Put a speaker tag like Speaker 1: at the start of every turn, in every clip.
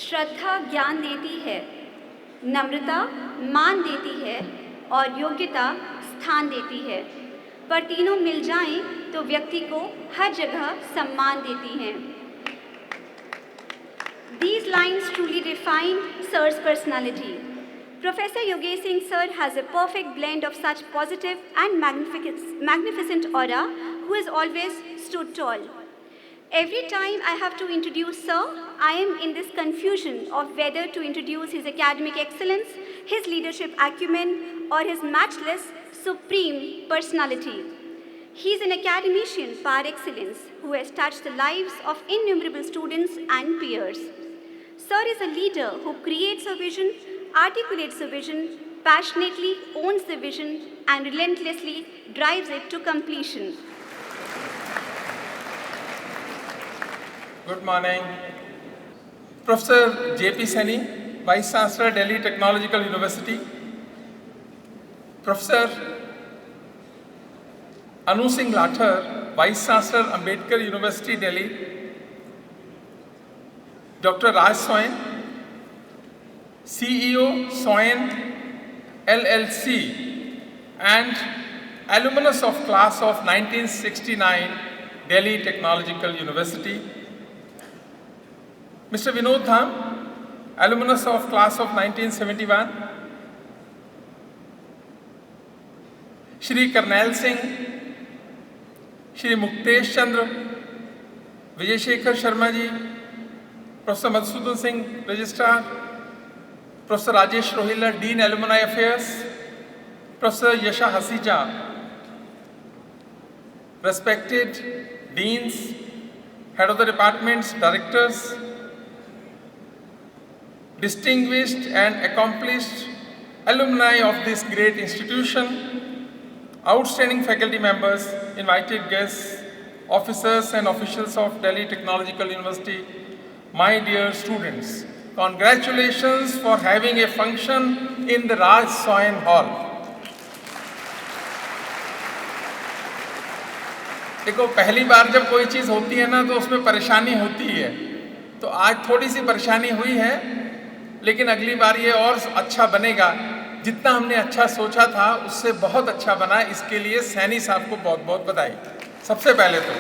Speaker 1: श्रद्धा ज्ञान देती है, नम्रता मान देती है और योग्यता स्थान देती है। पर तीनों मिल जाएं तो व्यक्ति को हर जगह सम्मान देती हैं। These lines truly define Sir's personality. Professor Yogesh Singh Sir has a perfect blend of such positive and magnificent aura who has always stood tall. Every time I have to introduce Sir, I am in this confusion of whether to introduce his academic excellence, his leadership acumen, or his matchless, supreme personality. He is an academician par excellence who has touched the lives of innumerable students and peers. Sir is a leader who creates a vision, articulates a vision, passionately owns the vision, and relentlessly drives it to completion.
Speaker 2: Good morning. Professor J.P. Saini, Vice Chancellor, Delhi Technological University. Professor Anu Singh Lathar, Vice Chancellor, Ambedkar University, Delhi. Dr. Raj Soin, CEO, Soin LLC, and alumnus of class of 1969, Delhi Technological University. Mr. Vinod Dham, alumnus of class of 1971. Shri Karnail Singh, Shri Muktesh Chandra, Vijay Shekhar Sharma ji, Professor Madhusudan Singh, Registrar, Professor Rajesh Rohila, Dean Alumni Affairs, Professor Yasha Hasija, respected deans, head of the departments, directors, distinguished and accomplished alumni of this great institution, outstanding faculty members, invited guests, officers and officials of Delhi Technological University, my dear students, congratulations for having a function in the Raj Soin Hall. देखो, पहली बार जब कोई चीज़ होती है ना तो उसमें परेशानी होती है, तो आज थोड़ी सी परेशानी हुई है, लेकिन अगली बार ये और अच्छा बनेगा। जितना हमने अच्छा सोचा था उससे बहुत अच्छा बना, इसके लिए सैनी साहब को बहुत बहुत बधाई सबसे पहले तो।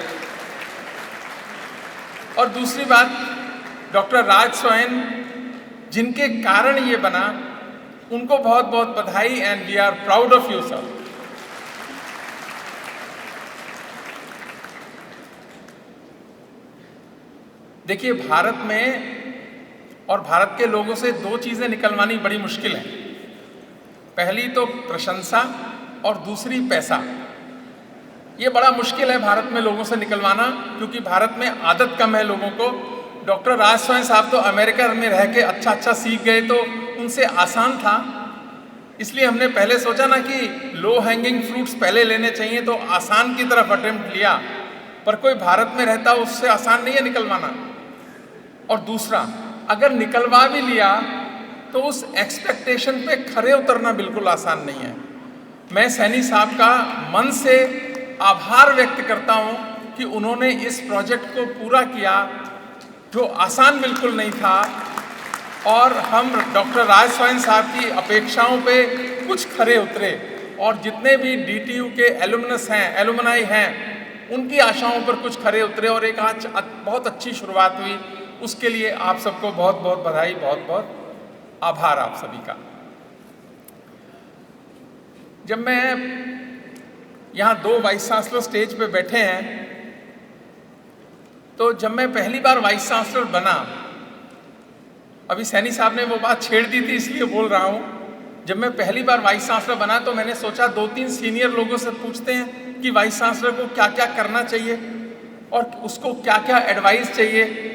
Speaker 2: और दूसरी बात, डॉक्टर राज सोइन जिनके कारण ये बना, उनको बहुत बहुत बधाई and we are proud of you sir. देखिए, भारत में और भारत के लोगों से दो चीज़ें निकलवानी बड़ी मुश्किल है। पहली तो प्रशंसा और दूसरी पैसा। ये बड़ा मुश्किल है भारत में लोगों से निकलवाना, क्योंकि भारत में आदत कम है लोगों को। डॉक्टर राज सोइन साहब तो अमेरिका में रह के अच्छा सीख गए, तो उनसे आसान था। इसलिए हमने पहले सोचा ना कि लो हैंगिंग फ्रूट्स पहले लेने चाहिए, तो आसान की तरफ अटेम्प्ट लिया, पर कोई भारत में रहता उससे आसान नहीं है निकलवाना। और दूसरा, अगर निकलवा भी लिया तो उस एक्सपेक्टेशन पे खरे उतरना बिल्कुल आसान नहीं है। मैं सैनी साहब का मन से आभार व्यक्त करता हूँ कि उन्होंने इस प्रोजेक्ट को पूरा किया, जो आसान बिल्कुल नहीं था। और हम डॉक्टर राज सोइन साहब की अपेक्षाओं पे कुछ खरे उतरे, और जितने भी DTU के एलुमनाई हैं, उनकी आशाओं पर कुछ खरे उतरे, और एक आज बहुत अच्छी शुरुआत हुई। उसके लिए आप सबको बहुत बहुत बधाई, बहुत बहुत आभार आप सभी का। जब मैं यहाँ दो वाइस चांसलर स्टेज पे बैठे हैं, तो जब मैं पहली बार वाइस चांसलर बना, अभी सैनी साहब ने वो बात छेड़ दी थी इसलिए बोल रहा हूँ। जब मैं पहली बार वाइस चांसलर बना तो मैंने सोचा 2-3 सीनियर लोगों से पूछते हैं कि वाइस चांसलर को क्या क्या करना चाहिए और उसको क्या क्या एडवाइस चाहिए।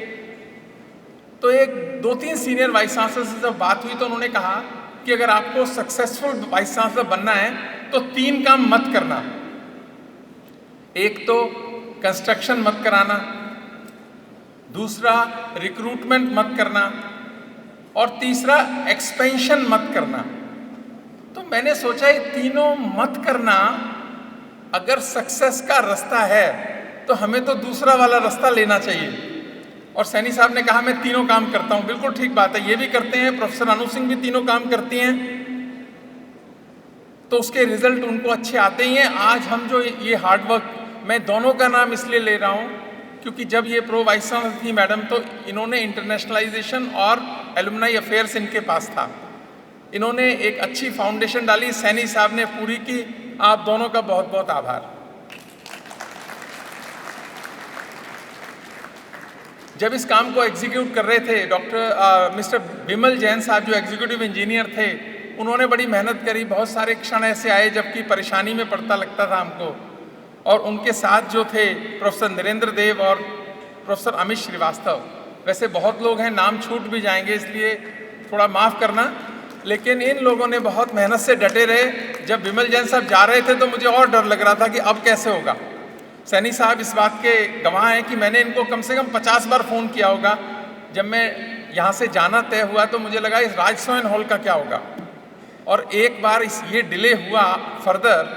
Speaker 2: तो एक 2-3 सीनियर वाइस चांसलर से जब बात हुई तो उन्होंने कहा कि अगर आपको सक्सेसफुल वाइस चांसलर बनना है तो 3 काम मत करना। एक तो कंस्ट्रक्शन मत कराना, दूसरा रिक्रूटमेंट मत करना, और तीसरा एक्सपेंशन मत करना। तो मैंने सोचा ये तीनों मत करना अगर सक्सेस का रास्ता है तो हमें तो दूसरा वाला रास्ता लेना चाहिए। और सैनी साहब ने कहा मैं तीनों काम करता हूं। बिल्कुल ठीक बात है, ये भी करते हैं, प्रोफेसर अनु सिंह भी तीनों काम करती हैं, तो उसके रिजल्ट उनको अच्छे आते ही हैं। आज हम जो ये हार्डवर्क, मैं दोनों का नाम इसलिए ले रहा हूं क्योंकि जब ये प्रो वाइस चांसलर थी मैडम, तो इन्होंने इंटरनेशनलाइजेशन और एलुमनाई अफेयर्स इनके पास था, इन्होंने एक अच्छी फाउंडेशन डाली, सैनी साहब ने पूरी की। आप दोनों का बहुत बहुत आभार। जब इस काम को एग्जीक्यूट कर रहे थे मिस्टर विमल जैन साहब जो एग्जीक्यूटिव इंजीनियर थे, उन्होंने बड़ी मेहनत करी। बहुत सारे क्षण ऐसे आए जबकि परेशानी में पड़ता लगता था हमको, और उनके साथ जो थे प्रोफेसर नरेंद्र देव और प्रोफेसर अमित श्रीवास्तव। वैसे बहुत लोग हैं, नाम छूट भी जाएंगे, इसलिए थोड़ा माफ़ करना, लेकिन इन लोगों ने बहुत मेहनत से डटे रहे। जब विमल जैन साहब जा रहे थे तो मुझे और डर लग रहा था कि अब कैसे होगा। सैनी साहब इस बात के गवाह हैं कि मैंने इनको कम से कम 50 बार फ़ोन किया होगा। जब मैं यहाँ से जाना तय हुआ तो मुझे लगा इस राजसोयन हॉल का क्या होगा, और एक बार ये डिले हुआ फर्दर,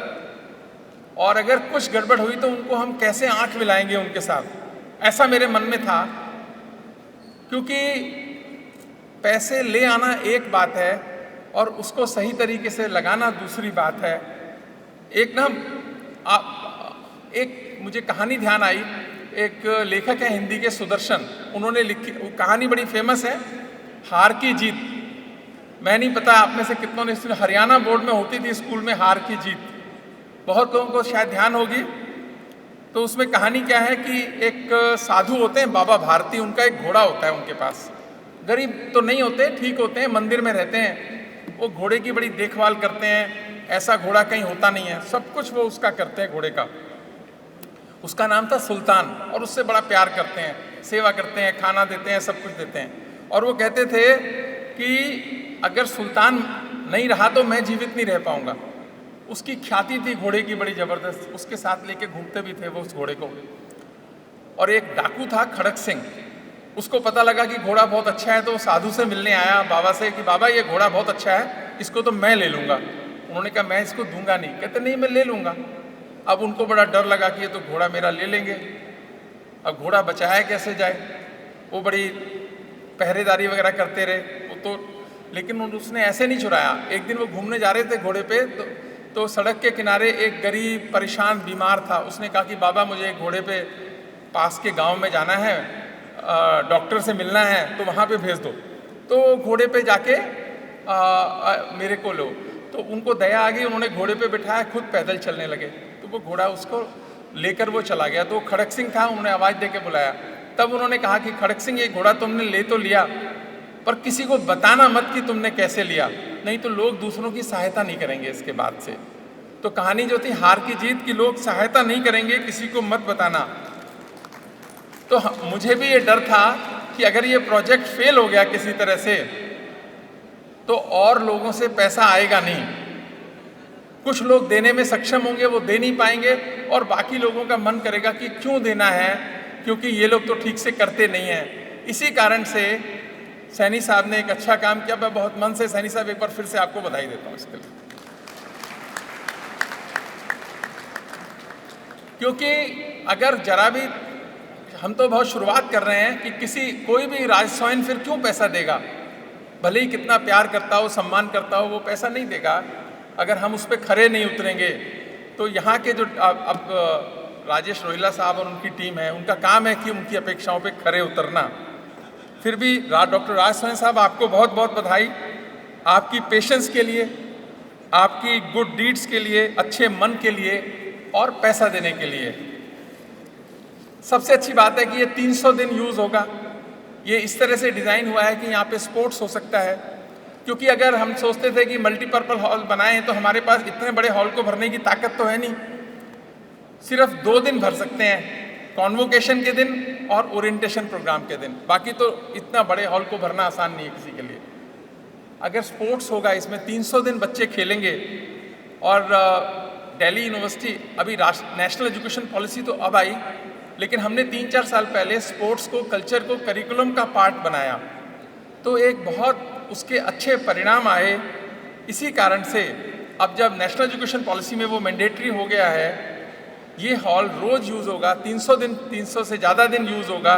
Speaker 2: और अगर कुछ गड़बड़ हुई तो उनको हम कैसे आंख मिलाएंगे उनके साथ, ऐसा मेरे मन में था। क्योंकि पैसे ले आना एक बात है और उसको सही तरीके से लगाना दूसरी बात है। एक मुझे कहानी ध्यान आई, एक लेखक है हिंदी के सुदर्शन, उन्होंने लिखी, वो कहानी बड़ी फेमस है, हार की जीत। मैं नहीं पता आप में से कितनों ने, हरियाणा बोर्ड में होती थी स्कूल में हार की जीत, बहुत लोगों को शायद ध्यान होगी। तो उसमें कहानी क्या है कि एक साधु होते हैं बाबा भारती, उनका एक घोड़ा होता है उनके पास। गरीब तो नहीं होते, ठीक होते हैं, मंदिर में रहते हैं। वो घोड़े की बड़ी देखभाल करते हैं, ऐसा घोड़ा कहीं होता नहीं है, सब कुछ वो उसका करते हैं घोड़े का। उसका नाम था सुल्तान, और उससे बड़ा प्यार करते हैं, सेवा करते हैं, खाना देते हैं, सब कुछ देते हैं। और वो कहते थे कि अगर सुल्तान नहीं रहा तो मैं जीवित नहीं रह पाऊंगा। उसकी ख्याति थी घोड़े की बड़ी ज़बरदस्त, उसके साथ लेके घूमते भी थे वो उस घोड़े को। और एक डाकू था खड़क सिंह, उसको पता लगा कि घोड़ा बहुत अच्छा है, तो वो साधु से मिलने आया बाबा से कि बाबा ये घोड़ा बहुत अच्छा है, इसको तो मैं ले लूँगा। उन्होंने कहा मैं इसको दूंगा नहीं। कहते नहीं मैं ले लूँगा। अब उनको बड़ा डर लगा कि ये तो घोड़ा मेरा ले लेंगे, अब घोड़ा बचाया कैसे जाए। वो बड़ी पहरेदारी वगैरह करते रहे वो तो, लेकिन उसने ऐसे नहीं छुड़ाया। एक दिन वो घूमने जा रहे थे घोड़े पे, तो सड़क के किनारे एक गरीब परेशान बीमार था। उसने कहा कि बाबा मुझे घोड़े पे पास के गांव में जाना है, डॉक्टर से मिलना है, तो वहाँ पे भेज दो। तो घोड़े पे जाके मेरे को लो। तो उनको दया आ गई, उन्होंने घोड़े पे बिठाया, खुद पैदल चलने लगे। तो वो घोड़ा उसको लेकर वो चला गया। तो खड़क सिंह था, उन्होंने आवाज़ दे के बुलाया। तब उन्होंने कहा कि खड़क सिंह ये घोड़ा तुमने ले तो लिया, पर किसी को बताना मत कि तुमने कैसे लिया, नहीं तो लोग दूसरों की सहायता नहीं करेंगे इसके बाद से। तो कहानी जो थी हार की जीत की, लोग सहायता नहीं करेंगे, किसी को मत बताना। तो मुझे भी ये डर था कि अगर ये प्रोजेक्ट फेल हो गया किसी तरह से, तो और लोगों से पैसा आएगा नहीं। कुछ लोग देने में सक्षम होंगे, वो दे नहीं पाएंगे, और बाकी लोगों का मन करेगा कि क्यों देना है, क्योंकि ये लोग तो ठीक से करते नहीं हैं। इसी कारण से सैनी साहब ने एक अच्छा काम किया। मैं बहुत मन से सैनी साहब एक बार फिर से आपको बधाई देता हूँ इसके लिए, क्योंकि अगर जरा भी, हम तो बहुत शुरुआत कर रहे हैं कि कोई भी राजस्वाइन फिर क्यों पैसा देगा, भले ही कितना प्यार करता हो, सम्मान करता हो, वो पैसा नहीं देगा अगर हम उस पर खरे नहीं उतरेंगे। तो यहाँ के जो अब राजेश रोहिला साहब और उनकी टीम है, उनका काम है कि उनकी अपेक्षाओं पे खरे उतरना। फिर भी डॉक्टर राजस्वाइन साहब, आपको बहुत बहुत बधाई, आपकी पेशेंस के लिए, आपकी गुड डीड्स के लिए, अच्छे मन के लिए और पैसा देने के लिए। सबसे अच्छी बात है कि ये 300 दिन यूज़ होगा। ये इस तरह से डिज़ाइन हुआ है कि यहाँ पे स्पोर्ट्स हो सकता है, क्योंकि अगर हम सोचते थे कि मल्टीपर्पल हॉल बनाएं तो हमारे पास इतने बड़े हॉल को भरने की ताकत तो है नहीं, सिर्फ 2 दिन भर सकते हैं, कॉन्वोकेशन के दिन और ओरिएंटेशन प्रोग्राम के दिन। बाकी तो इतना बड़े हॉल को भरना आसान नहीं है किसी के लिए। अगर स्पोर्ट्स होगा, इसमें 300 दिन बच्चे खेलेंगे। और दिल्ली यूनिवर्सिटी, अभी नेशनल एजुकेशन पॉलिसी तो अब आई, लेकिन हमने 3-4 साल पहले स्पोर्ट्स को, कल्चर को करिकुलम का पार्ट बनाया, तो एक बहुत उसके अच्छे परिणाम आए। इसी कारण से अब जब नेशनल एजुकेशन पॉलिसी में वो मैंडेटरी हो गया है, ये हॉल रोज़ यूज़ होगा, 300 से ज़्यादा दिन यूज़ होगा।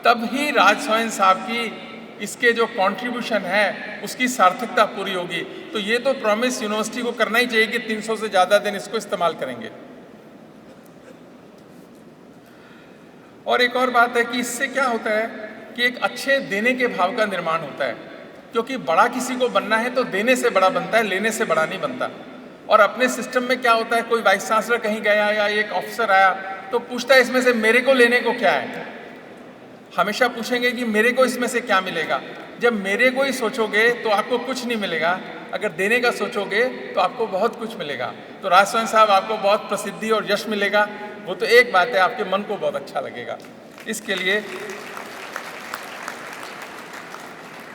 Speaker 2: तब ही राज सोहन साहब की इसके जो कंट्रीब्यूशन है उसकी सार्थकता पूरी होगी। तो ये तो प्रॉमिस यूनिवर्सिटी को करना ही चाहिए कि 300 से ज़्यादा दिन इसको इस्तेमाल करेंगे। और एक और बात है कि इससे क्या होता है कि एक अच्छे देने के भाव का निर्माण होता है, क्योंकि बड़ा किसी को बनना है तो देने से बड़ा बनता है, लेने से बड़ा नहीं बनता। और अपने सिस्टम में क्या होता है, कोई वाइस चांसलर कहीं गया या एक ऑफिसर आया तो पूछता है इसमें से मेरे को लेने को क्या है। हमेशा पूछेंगे कि मेरे को इसमें से क्या मिलेगा। जब मेरे को ही सोचोगे तो आपको कुछ नहीं मिलेगा, अगर देने का सोचोगे तो आपको बहुत कुछ मिलेगा। तो राज सोहन साहब आपको बहुत प्रसिद्धि और यश मिलेगा, वो तो एक बात है, आपके मन को बहुत अच्छा लगेगा। इसके लिए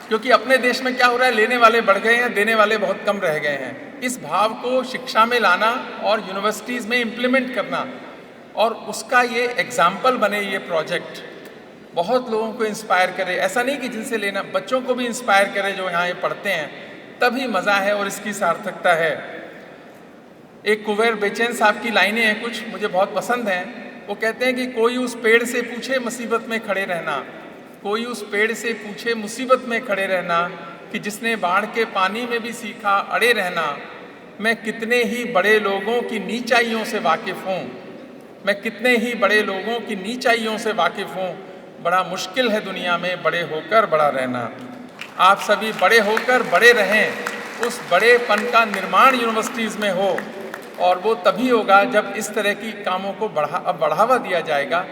Speaker 2: क्योंकि अपने देश में क्या हो रहा है, लेने वाले बढ़ गए हैं, देने वाले बहुत कम रह गए हैं। इस भाव को शिक्षा में लाना और यूनिवर्सिटीज़ में इम्प्लीमेंट करना और उसका ये एग्जाम्पल बने, ये प्रोजेक्ट बहुत लोगों को इंस्पायर करे। ऐसा नहीं कि जिनसे लेना, बच्चों को भी इंस्पायर करे जो यहाँ ये पढ़ते हैं, तभी मज़ा है और इसकी सार्थकता है। एक कुंवर बेचैन साहब की लाइनें हैं, कुछ मुझे बहुत पसंद हैं। वो कहते हैं कि कोई उस पेड़ से पूछे मुसीबत में खड़े रहना, कोई उस पेड़ से पूछे मुसीबत में खड़े रहना, कि जिसने बाढ़ के पानी में भी सीखा अड़े रहना। मैं कितने ही बड़े लोगों की नीचाइयों से वाकिफ़ हूँ, मैं कितने ही बड़े लोगों की नीचाइयों से वाकिफ़ हूँ। बड़ा मुश्किल है दुनिया में बड़े होकर बड़ा रहना। आप सभी बड़े होकर बड़े रहें, उस बड़ेपन का निर्माण यूनिवर्सिटीज़ में हो, और वो तभी होगा जब इस तरह की कामों को बढ़ावा दिया जाएगा।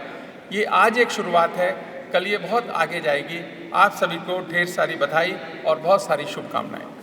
Speaker 2: ये आज एक शुरुआत है, कल ये बहुत आगे जाएगी। आप सभी को ढेर सारी बधाई और बहुत सारी शुभकामनाएं।